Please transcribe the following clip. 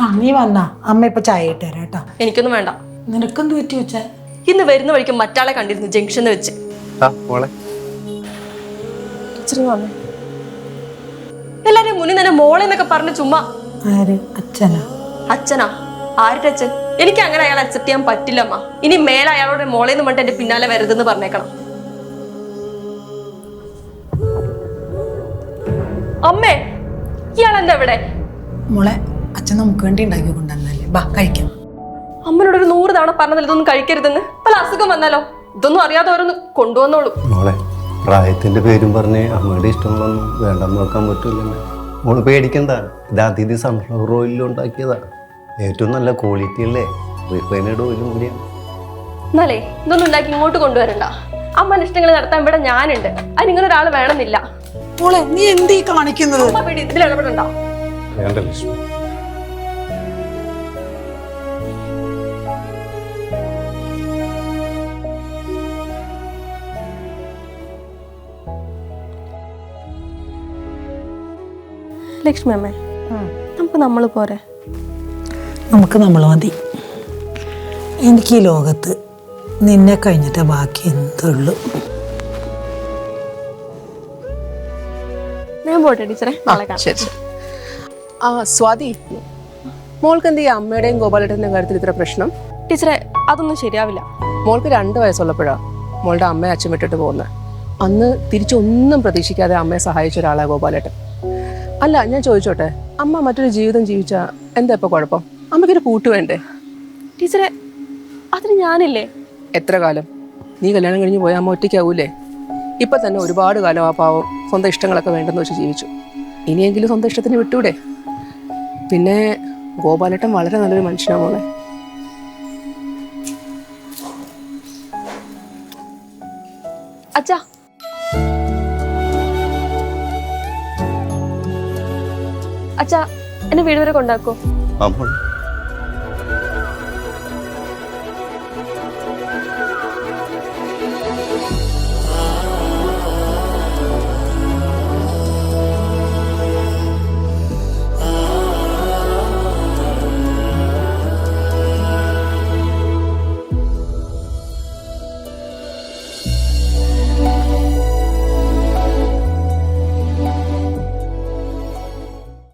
ആ നീ വന്നാ അമ്മ ഇപ്പൊ ചായ ഇട്ട് തരാം കേട്ടോ. എനിക്കൊന്നും വേണ്ട. നിനക്കെന്ത് പറ്റി വെച്ചാ? ഇന്ന് വരുന്ന വഴിക്ക് മറ്റാളെ കണ്ടിരുന്നു ജംഗ്ഷനിൽ വെച്ച്. എല്ലാരും മുന്നിൽ തന്നെ മോളെ എന്നൊക്കെ പറഞ്ഞ് ചുമ്മാ. ആര്? അച്ഛനാ? അച്ഛനാ? ആരുടെ അച്ഛൻ? എനിക്ക് അങ്ങനെ അയാൾ അക്സെപ്റ്റ് ചെയ്യാൻ പറ്റില്ലമ്മ. ഇനി മേലെ അയാളോട് മോളേന്ന് പറഞ്ഞിട്ട് എന്റെ പിന്നാലെ വരരുതെന്ന് പറഞ്ഞേക്കണം. അമ്മേ, ഇയാൾ എന്താ ഇവിടെ? മോളെ, അച്ഛൻ നമുക്ക് വേണ്ടി ഉണ്ടാക്കി കൊണ്ടുവന്നല്ലേ, ബാ കഴിക്കാം. അമ്മനോട് ഒരു 100 തവണ പറഞ്ഞതിൽ ഇതൊന്നും കഴിക്കരുതെന്ന്. പല അസുഖം വന്നാലോ? ഇതൊന്നും അറിയാതെ ഓരോന്ന് കൊണ്ടുവന്നോളൂ. മോളെ, പ്രായത്തിന്റെ പേരും പറഞ്ഞ് അമ്മയുടെ ഇഷ്ടങ്ങളൊന്നും വേണ്ടെന്ന് നോക്കാൻ പറ്റില്ലല്ലോ. മോള് പേടിക്കണ്ട, ഇത് അതിഥി സൺഫ്ലവർ ഓയിലിൽ ഉണ്ടാക്കിയതാണ്. ഏറ്റവും നല്ല ക്വാളിറ്റി അല്ലേ, റിഫൈനഡ് ഓയിലും കൂടിയാണ്. എന്നാലേ ഇതൊന്നും ഉണ്ടാക്കി ഇങ്ങോട്ട് കൊണ്ടുവരണ്ട. അമ്മന്റെ ഇഷ്ടങ്ങൾ നടത്താൻ ഇവിടെ ഞാനുണ്ട്. അതിനിങ്ങനെ ഒരാൾ വേണമെന്നില്ല. മോളെ, നീ എന്തീ കാണിക്കുന്നത്? അമ്മ വീട് ഇതിൽ ഇടപെടണ്ട. വേണ്ട ലക്ഷ്മി. ലക്ഷ്മി അമ്മേ, നമുക്ക് നമ്മള് പോരെ? നമുക്ക് നമ്മൾ മതി. എനിക്ക് ഈ ലോകത്ത് നിന്നെ കഴിഞ്ഞിട്ട് ബാക്കി എന്തുള്ളൂ. ഞാൻ പോട്ടെ ടീച്ചറെ. ശരി. ആ സ്വാതി, മോൾക്ക് എന്ത് ചെയ്യാം അമ്മയുടെയും ഗോപാലേട്ടൻ്റെ കാര്യത്തിൽ ഇത്ര പ്രശ്നം? ടീച്ചറെ, അതൊന്നും ശരിയാവില്ല. മോൾക്ക് 2 വയസ്സുള്ളപ്പോഴാണ് മോളുടെ അമ്മയെ അച്ഛൻ വിട്ടിട്ട് പോകുന്നത്. അന്ന് തിരിച്ചൊന്നും പ്രതീക്ഷിക്കാതെ അമ്മയെ സഹായിച്ച ഒരാളാണ് ഗോപാലേട്ടൻ. അല്ല, ഞാൻ ചോദിച്ചോട്ടെ, അമ്മ മറ്റൊരു ജീവിതം ജീവിച്ചാ എന്താ ഇപ്പൊ കുഴപ്പം? അമ്മയ്ക്കൊരു കൂട്ട് വേണ്ടേ? ടീച്ചറെ, അതിന് ഞാനില്ലേ? എത്ര കാലം? നീ കല്യാണം കഴിഞ്ഞ് പോയാൽ അമ്മ ഒറ്റയ്ക്കാവൂലേ? ഇപ്പൊ തന്നെ ഒരുപാട് കാലം ആ പാവം സ്വന്തം ഇഷ്ടങ്ങളൊക്കെ വേണ്ടെന്ന് വെച്ച് ജീവിച്ചു. ഇനിയെങ്കിലും സ്വന്തം ഇഷ്ടത്തിന് വിട്ടൂടെ? പിന്നെ ഗോപാലേട്ടൻ വളരെ നല്ലൊരു മനുഷ്യനാണ് മോളെ. അച്ഛാ, അച്ഛാ, എന്നെ വീട് വരെ കൊണ്ടാക്കോ?